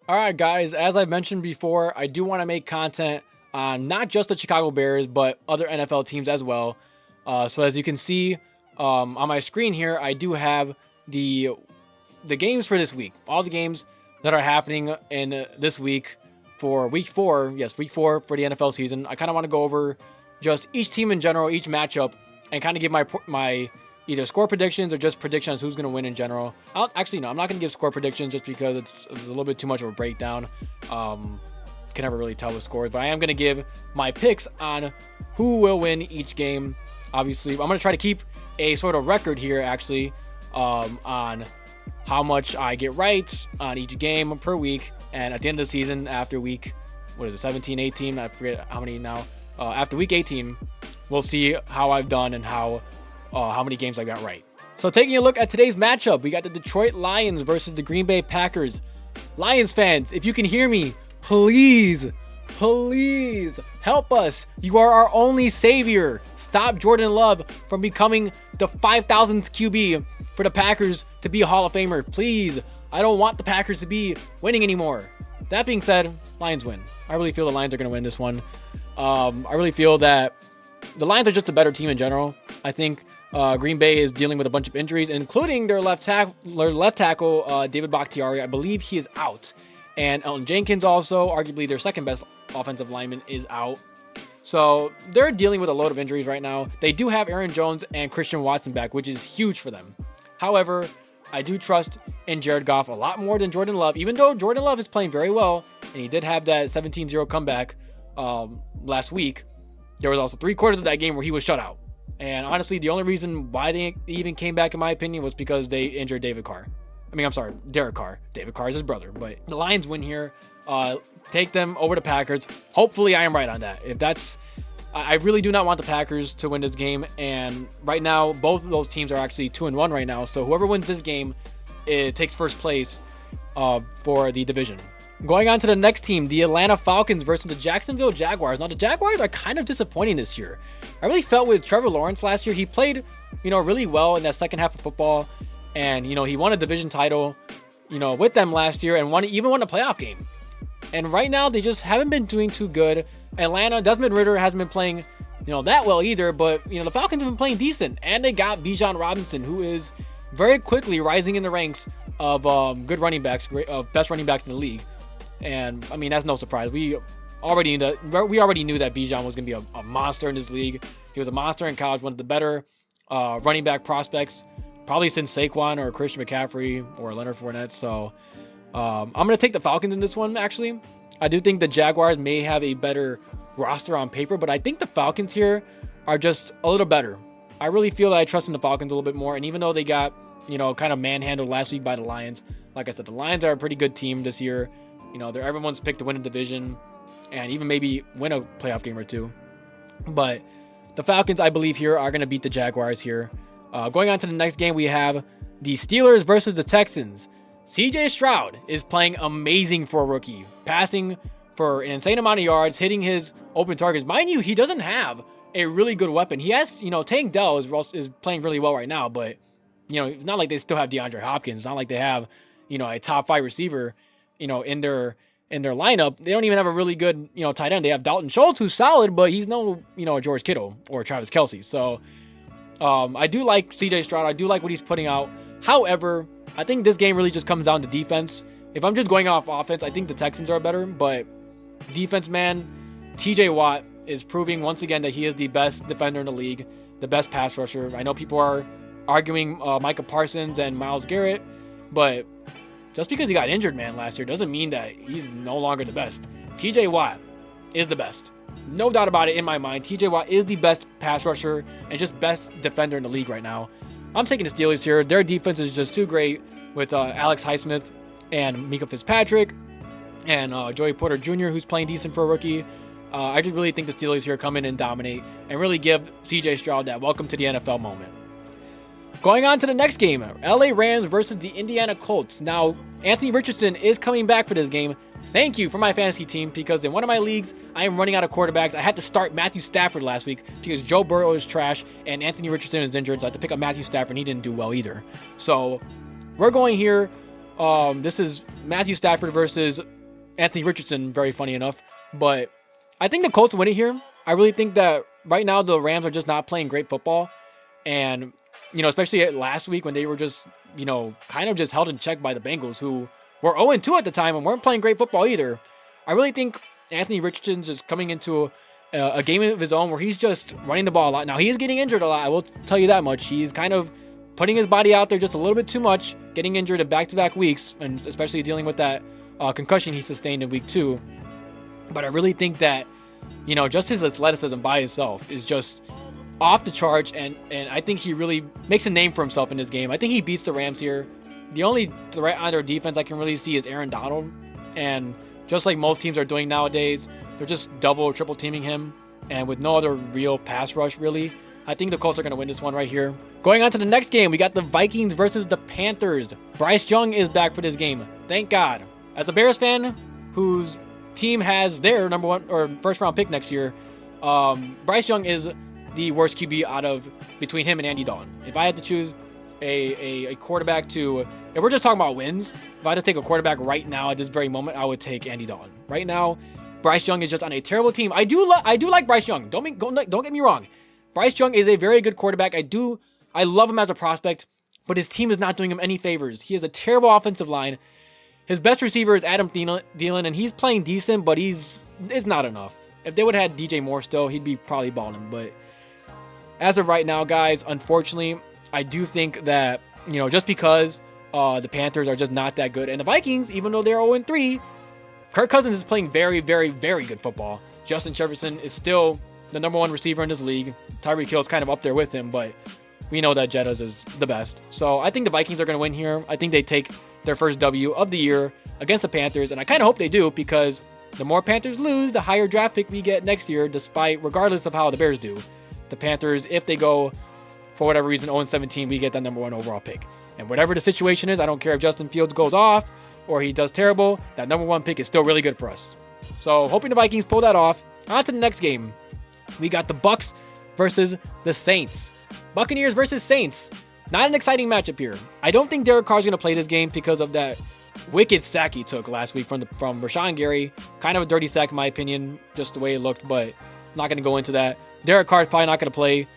All right, guys, as I mentioned before, I do want to make content on not just the Chicago Bears, but other NFL teams as well. So as you can see on my screen here, I do have the games for this week. All the games that are happening in this week for week 4. Yes, week 4 for the NFL season. I kind of want to go over just each team in general, each matchup, and kind of give my either score predictions or just predictions who's going to win in general. Actually, no, I'm not going to give score predictions just because it's a little bit too much of a breakdown. Can never really tell with scores, but I am going to give my picks on who will win each game. Obviously, I'm going to try to keep a sort of record here, actually, on how much I get right on each game per week. And at the end of the season, after week, 17, 18? I forget how many now. After week 18, we'll see how I've done and how many games I got right. So taking a look at today's matchup, we got the Detroit Lions versus the Green Bay Packers. Lions fans, if you can hear me, please help us. You are our only savior. Stop Jordan Love from becoming the 5,000th QB for the Packers to be a Hall of Famer. Please. I don't want the Packers to be winning anymore. That being said, Lions win. I really feel the Lions are going to win this one. I really feel that the Lions are just a better team in general. I think Green Bay is dealing with a bunch of injuries, including their left tackle, David Bakhtiari. I believe he is out. And Elton Jenkins also, arguably their second best offensive lineman, is out. So they're dealing with a load of injuries right now. They do have Aaron Jones and Christian Watson back, which is huge for them. However, I do trust in Jared Goff a lot more than Jordan Love, even though Jordan Love is playing very well, and he did have that 17-0 comeback last week. There was also 3 quarters of that game where he was shut out. And honestly, the only reason why they even came back, in my opinion, was because they injured Derek Carr. David Carr is his brother. But the Lions win here. Take them over the Packers. Hopefully, I am right on that. I really do not want the Packers to win this game. And right now, both of those teams are actually 2-1 right now. So whoever wins this game, it takes first place for the division. Going on to the next team, the Atlanta Falcons versus the Jacksonville Jaguars. Now, the Jaguars are kind of disappointing this year. I really felt with Trevor Lawrence last year, he played, really well in that second half of football. And, he won a division title, with them last year and even won a playoff game. And right now, they just haven't been doing too good. Atlanta, Desmond Ridder hasn't been playing, that well either. But, the Falcons have been playing decent. And they got Bijan Robinson, who is very quickly rising in the ranks of good running backs, best running backs in the league. And that's no surprise. We already knew that Bijan was going to be a monster in this league. He was a monster in college, one of the better running back prospects, probably since Saquon or Christian McCaffrey or Leonard Fournette. So I'm going to take the Falcons in this one, actually. I do think the Jaguars may have a better roster on paper, but I think the Falcons here are just a little better. I really feel that I trust in the Falcons a little bit more. And even though they got, kind of manhandled last week by the Lions, like I said, the Lions are a pretty good team this year. They're everyone's picked to win a division and even maybe win a playoff game or two. But the Falcons, I believe, here are going to beat the Jaguars here. Going on to the next game, we have the Steelers versus the Texans. CJ Stroud is playing amazing for a rookie, passing for an insane amount of yards, hitting his open targets. Mind you, he doesn't have a really good weapon. He has, Tank Dell is playing really well right now, but, it's not like they still have DeAndre Hopkins. It's not like they have, a top 5 receiver, in their lineup. They don't even have a really good, tight end. They have Dalton Schultz, who's solid, but he's no, George Kittle or Travis Kelce. So I do like CJ Stroud. I do like what he's putting out. However, I think this game really just comes down to defense. If I'm just going off offense, I think the Texans are better, but defense, man, TJ Watt is proving once again that he is the best defender in the league, the best pass rusher. I know people are arguing Micah Parsons and Myles Garrett, but just because he got injured, man, last year doesn't mean that he's no longer the best. TJ Watt is the best. No doubt about it in my mind. TJ Watt is the best pass rusher and just best defender in the league right now. I'm taking the Steelers here. Their defense is just too great with Alex Highsmith and Minkah Fitzpatrick and Joey Porter Jr., who's playing decent for a rookie. I just really think the Steelers here come in and dominate and really give CJ Stroud that welcome to the NFL moment. Going on to the next game, LA Rams versus the Indiana Colts. Now, Anthony Richardson is coming back for this game. Thank you for my fantasy team, because in one of my leagues, I am running out of quarterbacks. I had to start Matthew Stafford last week because Joe Burrow is trash and Anthony Richardson is injured, so I had to pick up Matthew Stafford, and he didn't do well either. So we're going here This is Matthew Stafford versus Anthony Richardson. Very funny enough, but I think the Colts win it here. I really think that right now the Rams are just not playing great football, and especially last week when they were just kind of just held in check by the Bengals, who were 0-2 at the time and weren't playing great football either. I really think Anthony Richardson's just coming into a game of his own where he's just running the ball a lot. Now, he is getting injured a lot, I will tell you that much. He's kind of putting his body out there just a little bit too much, getting injured in back-to-back weeks, and especially dealing with that concussion he sustained in week 2. But I really think that, just his athleticism by itself is just off the charts, and I think he really makes a name for himself in this game. I think he beats the Rams here. The only threat on their defense I can really see is Aaron Donald, and just like most teams are doing nowadays, they're just double or triple teaming him, and with no other real pass rush really. I think the Colts are going to win this one right here. Going on to the next game, we got the Vikings versus the Panthers. Bryce Young is back for this game. Thank God. As a Bears fan whose team has their number 1 or first round pick next year, Bryce Young is the worst QB out of between him and Andy Dalton. If I had to choose a quarterback to, if we're just talking about wins, if I had to take a quarterback right now at this very moment, I would take Andy Dalton. Right now, Bryce Young is just on a terrible team. I do like Bryce Young. Don't get me wrong. Bryce Young is a very good quarterback. I love him as a prospect, but his team is not doing him any favors. He has a terrible offensive line. His best receiver is Adam Thielen, and he's playing decent, but it's not enough. If they would have had DJ Moore still, he'd be probably balling. But as of right now, guys, unfortunately, I do think that, just because the Panthers are just not that good, and the Vikings, even though they're 0-3, Kirk Cousins is playing very, very, very good football. Justin Jefferson is still the number 1 receiver in this league. Tyreek Hill is kind of up there with him, but we know that Jettas is the best. So I think the Vikings are going to win here. I think they take their first W of the year against the Panthers, and I kind of hope they do, because the more Panthers lose, the higher draft pick we get next year, regardless of how the Bears do. The Panthers, if they go, for whatever reason, 0-17, we get that number 1 overall pick. And whatever the situation is, I don't care if Justin Fields goes off or he does terrible, that number 1 pick is still really good for us. So hoping the Vikings pull that off. On to the next game. We got the Bucs versus the Saints. Buccaneers versus Saints. Not an exciting matchup here. I don't think Derek Carr's going to play this game because of that wicked sack he took last week from Rashawn Gary. Kind of a dirty sack in my opinion, just the way it looked, but I'm not going to go into that. Derek Carr's probably not going to play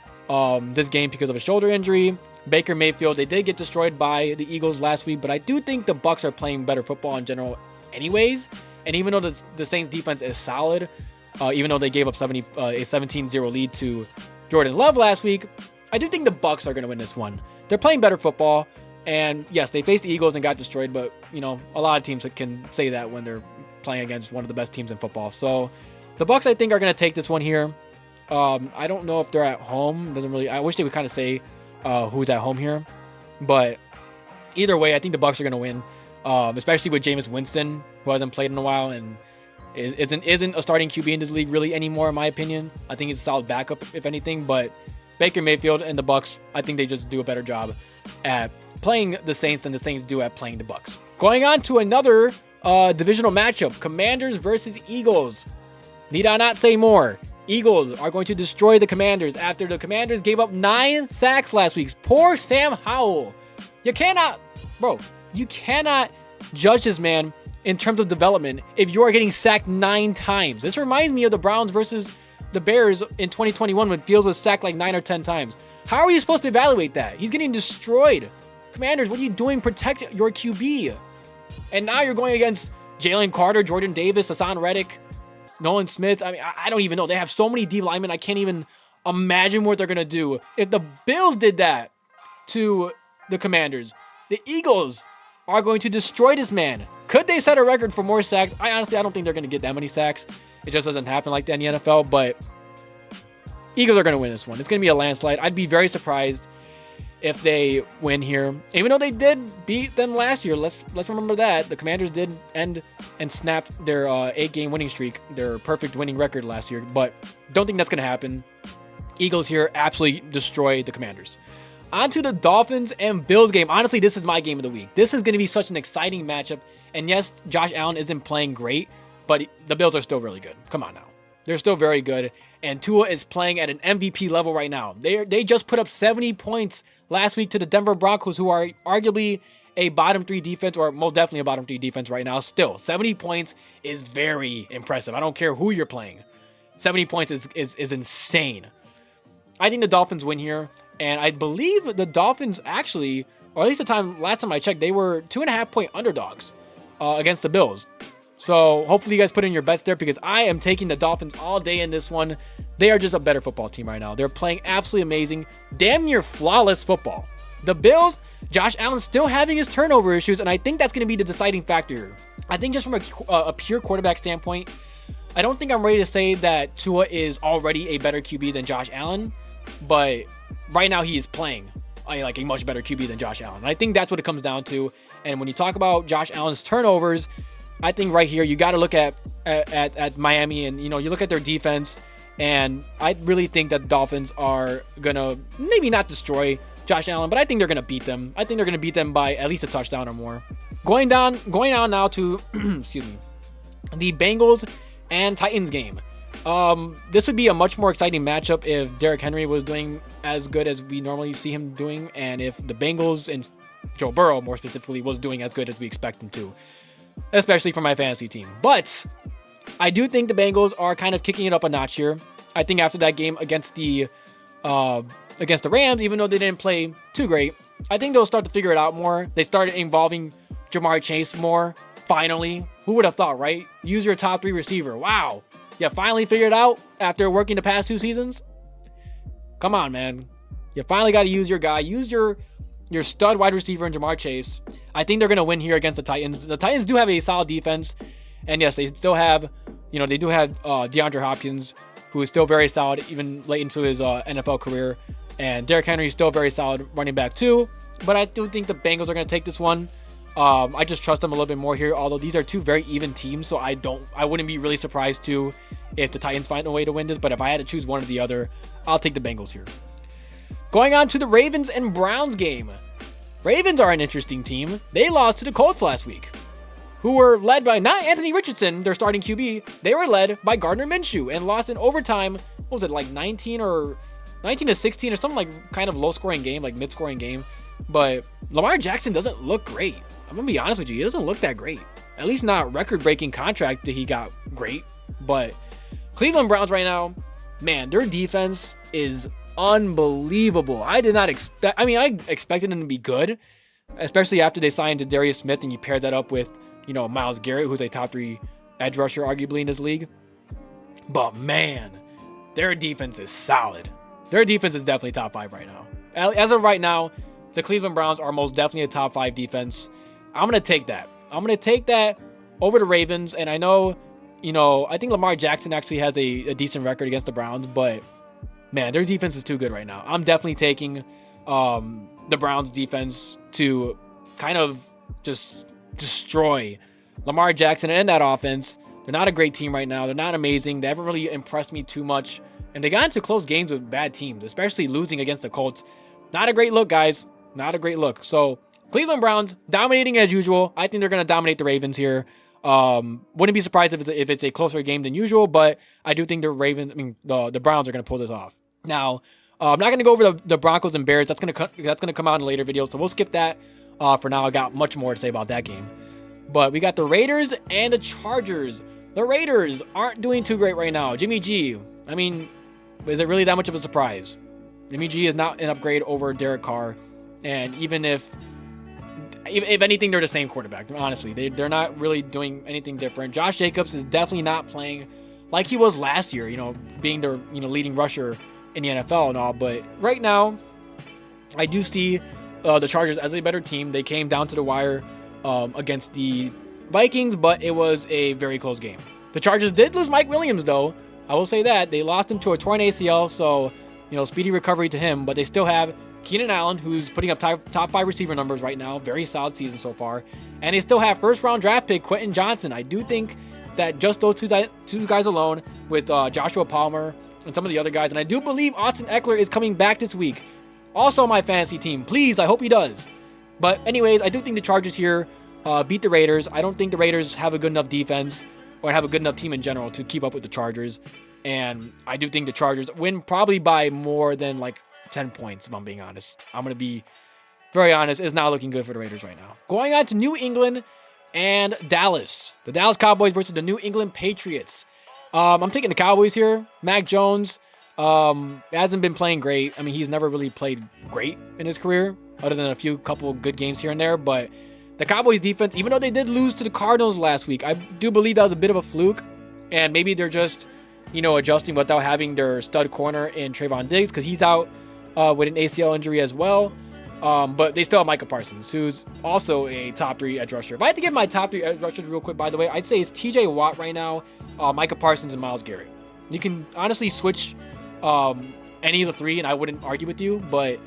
this game because of a shoulder injury. Baker Mayfield, they did get destroyed by the Eagles last week, but I do think the Bucs are playing better football in general anyways. And even though the Saints defense is solid, even though they gave up a 17-0 lead to Jordan Love last week, I do think the Bucs are going to win this one. They're playing better football, and yes, they faced the Eagles and got destroyed, but a lot of teams can say that when they're playing against one of the best teams in football. So the Bucs, I think, are going to take this one here. I don't know if they're at home. I wish they would kind of say who's at home here, but either way, I think the Bucs are going to win, especially with Jameis Winston, who hasn't played in a while and isn't a starting QB in this league really anymore, in my opinion. I think he's a solid backup, if anything, but Baker Mayfield and the Bucs, I think they just do a better job at playing the Saints than the Saints do at playing the Bucs. Going on to another divisional matchup, Commanders versus Eagles. Need I not say more? Eagles are going to destroy the Commanders after the Commanders gave up 9 sacks last week. Poor Sam Howell. You cannot judge this man in terms of development if you are getting sacked 9 times. This reminds me of the Browns versus the Bears in 2021 when Fields was sacked like 9 or 10 times. How are you supposed to evaluate that? He's getting destroyed. Commanders, what are you doing? Protect your QB. And now you're going against Jalen Carter, Jordan Davis, Hassan Reddick, Nolan Smith. I mean, I don't even know. They have so many D linemen. I can't even imagine what they're going to do. If the Bills did that to the Commanders, the Eagles are going to destroy this man. Could they set a record for more sacks? I don't think they're going to get that many sacks. It just doesn't happen like that in the NFL, but Eagles are going to win this one. It's going to be a landslide. I'd be very surprised if they win here. Even though they did beat them last year, let's remember that. The Commanders did end and snap their 8-game winning streak, their perfect winning record last year, but don't think that's going to happen. Eagles here absolutely destroy the Commanders. On to the Dolphins and Bills game. Honestly, this is my game of the week. This is going to be such an exciting matchup. And yes, Josh Allen isn't playing great, but the Bills are still really good. Come on now. They're still very good. And Tua is playing at an MVP level right now. They just put up 70 points last week to the Denver Broncos, who are arguably a bottom 3 defense, or most definitely a bottom 3 defense right now. Still, 70 points is very impressive. I don't care who you're playing. 70 points is insane. I think the Dolphins win here, and I believe the Dolphins actually, or at least last time I checked, they were 2.5-point underdogs against the Bills. So hopefully you guys put in your bets there, because I am taking the Dolphins all day in this one. They are just a better football team right now. They're playing absolutely amazing, damn near flawless football. The Bills, Josh Allen still having his turnover issues, and I think that's going to be the deciding factor here. I think just from a pure quarterback standpoint, I don't think I'm ready to say that Tua is already a better QB than Josh Allen, but right now he is playing like a much better QB than Josh Allen. And I think that's what it comes down to. And when you talk about Josh Allen's turnovers, I think right here you got to look at Miami, and you look at their defense, and I really think that the Dolphins are gonna maybe not destroy Josh Allen, but I think they're gonna beat them. I think they're gonna beat them by at least a touchdown or more. Going on now to excuse me, the Bengals and Titans game. This would be a much more exciting matchup if Derrick Henry was doing as good as we normally see him doing, and if the Bengals and Joe Burrow more specifically was doing as good as we expect him to, especially for my fantasy team. But I do think the Bengals are kind of kicking it up a notch here. I think after that game against the Rams, even though they didn't play too great, I think they'll start to figure it out more. They started involving Ja'Marr Chase more. Finally, who would have thought, right? Use your top 3 receiver. Wow. You finally figured it out after working the past 2 seasons? Come on, man. You finally got to use your guy. Use your stud wide receiver in Ja'Marr Chase. I think they're going to win here against the Titans. The Titans do have a solid defense. And yes, they still have, they do have DeAndre Hopkins, who is still very solid even late into his NFL career. And Derrick Henry is still very solid running back too. But I do think the Bengals are going to take this one. I just trust them a little bit more here, although these are 2 very even teams, so I wouldn't be really surprised too if the Titans find a way to win this, but if I had to choose one or the other, I'll take the Bengals here. Going on to the Ravens and Browns game. Ravens are an interesting team. They lost to the Colts last week, who were led by not Anthony Richardson, their starting QB. They were led by Gardner Minshew and lost in overtime. What was it, like 19 to 16 or something, like kind of low scoring game, like mid scoring game. But Lamar Jackson doesn't look great. I'm going to be honest with you. He doesn't look that great. At least not record-breaking contract that he got great. But Cleveland Browns right now, man, their defense is unbelievable. I expected them to be good, especially after they signed Darius Smith and you pair that up with, Myles Garrett, who's a top 3 edge rusher arguably in this league. But man, their defense is solid. Their defense is definitely top 5 right now. As of right now, the Cleveland Browns are most definitely a top 5 defense. I'm going to take that. I'm going to take that over the Ravens. And I know, I think Lamar Jackson actually has a decent record against the Browns, but man, their defense is too good right now. I'm definitely taking the Browns defense to kind of just destroy Lamar Jackson and that offense. They're not a great team right now. They're not amazing. They haven't really impressed me too much. And they got into close games with bad teams, especially losing against the Colts. Not a great look, guys. Not a great look. So Cleveland Browns dominating as usual. I think they're going to dominate the Ravens here. Wouldn't be surprised if it's a closer game than usual, but I do think the Browns are going to pull this off. Now, I'm not going to go over the Broncos and Bears. That's going to come out in a later video, so we'll skip that for now. I got much more to say about that game. But we got the Raiders and the Chargers. The Raiders aren't doing too great right now. Jimmy G, is it really that much of a surprise? Jimmy G is not an upgrade over Derek Carr. And even if anything, they're the same quarterback. Honestly, they're not really doing anything different. Josh Jacobs is definitely not playing like he was last year, being their leading rusher in the NFL and all. But right now, I do see the Chargers as a better team. They came down to the wire against the Vikings, but it was a very close game. The Chargers did lose Mike Williams, though. I will say that. They lost him to a torn ACL, so, speedy recovery to him. But they still have Keenan Allen, who's putting up top 5 receiver numbers right now. Very solid season so far. And they still have first-round draft pick Quentin Johnson. I do think that just those two guys alone, with Joshua Palmer and some of the other guys, and I do believe Austin Eckler is coming back this week. Also my fantasy team. Please, I hope he does. But anyways, I do think the Chargers here beat the Raiders. I don't think the Raiders have a good enough defense or have a good enough team in general to keep up with the Chargers. And I do think the Chargers win probably by more than like 10 points, if I'm being honest. I'm going to be very honest, is not looking good for the Raiders right now. Going on to New England and Dallas. The Dallas Cowboys versus the New England Patriots. I'm taking the Cowboys here. Mac Jones hasn't been playing great. I mean, he's never really played great in his career, other than a couple good games here and there. But the Cowboys defense, even though they did lose to the Cardinals last week, I do believe that was a bit of a fluke. And maybe they're just, adjusting without having their stud corner in Trayvon Diggs, because he's out with an ACL injury as well. But they still have Micah Parsons, who's also a top 3 edge rusher. If I had to give my top 3 edge rushers real quick, by the way, I'd say it's TJ Watt right now, Micah Parsons, and Myles Garrett. You can honestly switch any of the 3, and I wouldn't argue with you. But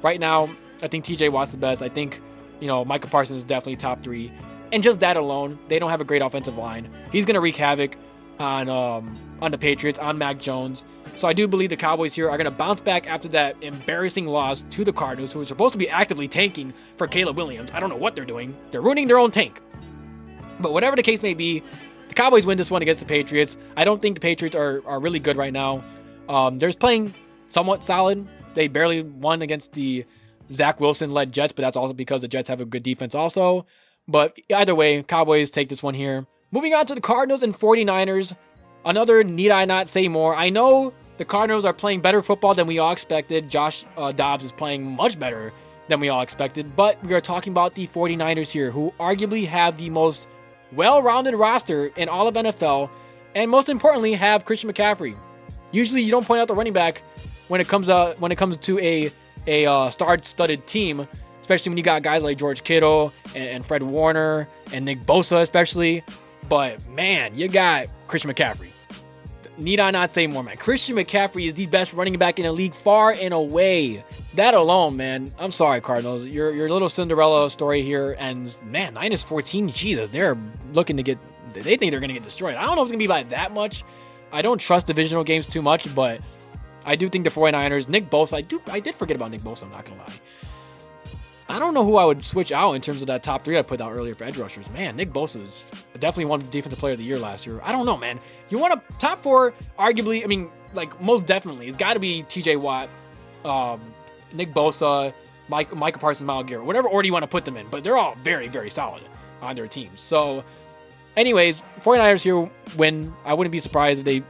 right now, I think TJ Watt's the best. I think, Micah Parsons is definitely top 3. And just that alone, they don't have a great offensive line. He's going to wreak havoc on the Patriots, on Mac Jones. So I do believe the Cowboys here are going to bounce back after that embarrassing loss to the Cardinals, who are supposed to be actively tanking for Caleb Williams. I don't know what they're doing. They're ruining their own tank. But whatever the case may be, the Cowboys win this one against the Patriots. I don't think the Patriots are really good right now. They're playing somewhat solid. They barely won against the Zach Wilson-led Jets, but that's also because the Jets have a good defense also. But either way, Cowboys take this one here. Moving on to the Cardinals and 49ers. Another need I not say more. I know the Cardinals are playing better football than we all expected. Josh Dobbs is playing much better than we all expected. But we are talking about the 49ers here, who arguably have the most well-rounded roster in all of NFL. And most importantly, have Christian McCaffrey. Usually you don't point out the running back when it comes to a star-studded team, especially when you got guys like George Kittle and Fred Warner and Nick Bosa especially. But, man, you got Christian McCaffrey. Need I not say more, man? Christian McCaffrey is the best running back in the league far and away. That alone, man. I'm sorry, Cardinals. Your little Cinderella story here ends, man, -14. Jesus, they're looking to get... They think they're going to get destroyed. I don't know if it's going to be by that much. I don't trust divisional games too much, but I do think the 49ers... Nick Bosa, I did forget about Nick Bosa, I'm not going to lie. I don't know who I would switch out in terms of that top 3 I put out earlier for edge rushers. Man, Nick Bosa is definitely one defensive player of the year last year. I don't know, man. You want a top 4, arguably, I mean, like, most definitely. It's got to be TJ Watt, Nick Bosa, Micah Parsons, Myles Garrett, whatever order you want to put them in. But they're all very, very solid on their teams. So, anyways, 49ers here win. I wouldn't be surprised if they,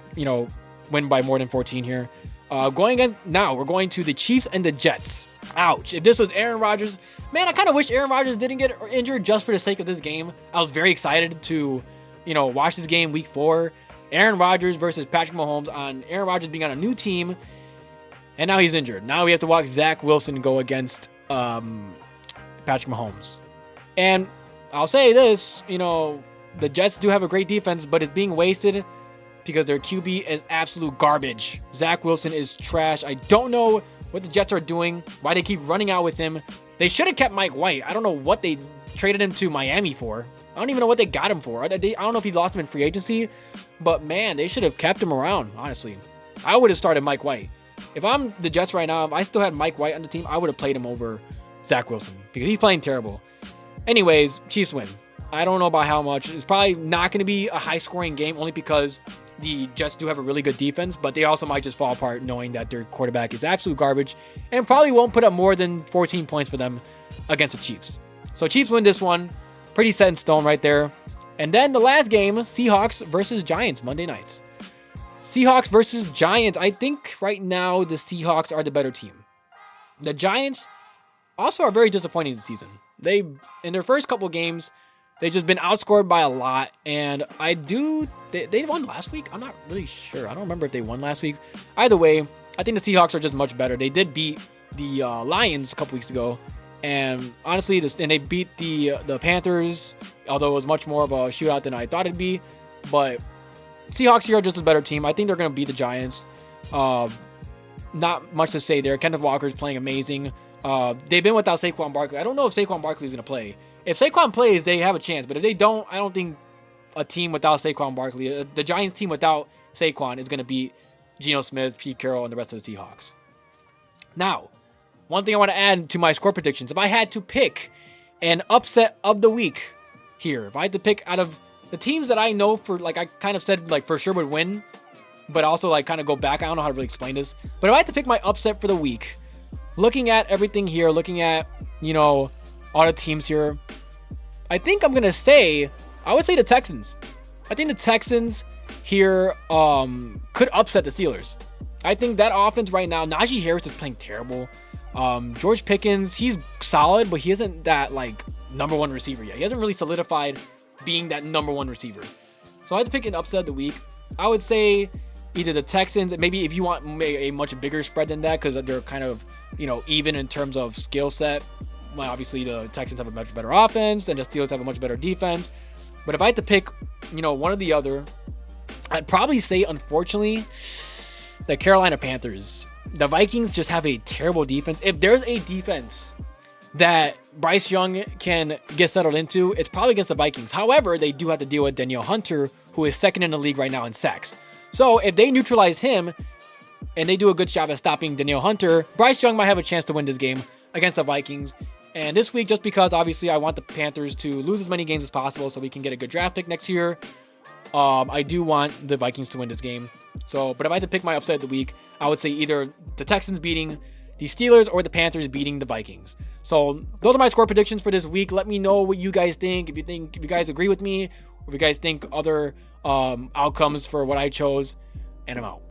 win by more than 14 here. We're going to the Chiefs and the Jets. Ouch. If this was Aaron Rodgers, man, I kind of wish Aaron Rodgers didn't get injured just for the sake of this game. I was very excited to, watch this game week 4. Aaron Rodgers versus Patrick Mahomes, on Aaron Rodgers being on a new team, and now he's injured. Now we have to watch Zach Wilson go against Patrick Mahomes. And I'll say this, the Jets do have a great defense, but it's being wasted because their QB is absolute garbage. Zach Wilson is trash. I don't know what the Jets are doing, why they keep running out with him. They should have kept Mike White. I don't know what they traded him to Miami for. I don't even know what they got him for. I don't know if he lost him in free agency, but man, they should have kept him around, honestly. I would have started Mike White. If I'm the Jets right now, if I still had Mike White on the team, I would have played him over Zach Wilson because he's playing terrible. Anyways, Chiefs win. I don't know about how much. It's probably not going to be a high-scoring game only because the Jets do have a really good defense, but they also might just fall apart knowing that their quarterback is absolute garbage and probably won't put up more than 14 points for them against the Chiefs. So Chiefs win this one. Pretty set in stone right there. And then the last game, Seahawks versus Giants, Monday nights. Seahawks versus Giants. I think right now the Seahawks are the better team. The Giants also are very disappointing this season. In their first couple games, they've just been outscored by a lot, and they won last week? I'm not really sure. I don't remember if they won last week. Either way, I think the Seahawks are just much better. They did beat the Lions a couple weeks ago, and honestly, they beat the Panthers, although it was much more of a shootout than I thought it'd be. But Seahawks here are just a better team. I think they're going to beat the Giants. Not much to say there. Kenneth Walker's playing amazing. They've been without Saquon Barkley. I don't know if Saquon Barkley is going to play. If Saquon plays, they have a chance. But if they don't, I don't think a team without Saquon Barkley, the Giants team without Saquon, is going to beat Geno Smith, Pete Carroll, and the rest of the Seahawks. Now, one thing I want to add to my score predictions. If I had to pick an upset of the week here, if I had to pick out of the teams that I know for, like I kind of said, like for sure would win, but also like kind of go back. I don't know how to really explain this. But if I had to pick my upset for the week, looking at everything here, looking at, all the teams here, I think I would say the Texans. I think the Texans here could upset the Steelers. I think that offense right now, Najee Harris is playing terrible. George Pickens, he's solid, but he isn't that number one receiver yet. He hasn't really solidified being that number one receiver. So I have to pick an upset of the week. I would say either the Texans, maybe if you want a much bigger spread than that, because they're kind of, even in terms of skill set. Well, obviously the Texans have a much better offense and the Steelers have a much better defense. But if I had to pick, one or the other, I'd probably say, unfortunately, the Carolina Panthers. The Vikings just have a terrible defense. If there's a defense that Bryce Young can get settled into, it's probably against the Vikings. However, they do have to deal with Danielle Hunter, who is second in the league right now in sacks. So if they neutralize him and they do a good job at stopping Danielle Hunter, Bryce Young might have a chance to win this game against the Vikings. And this week, just because obviously I want the Panthers to lose as many games as possible so we can get a good draft pick next year, I do want the Vikings to win this game. So, but if I had to pick my upset of the week, I would say either the Texans beating the Steelers or the Panthers beating the Vikings. So those are my score predictions for this week. Let me know what you guys think. If you guys agree with me, or if you guys think other outcomes for what I chose, and I'm out.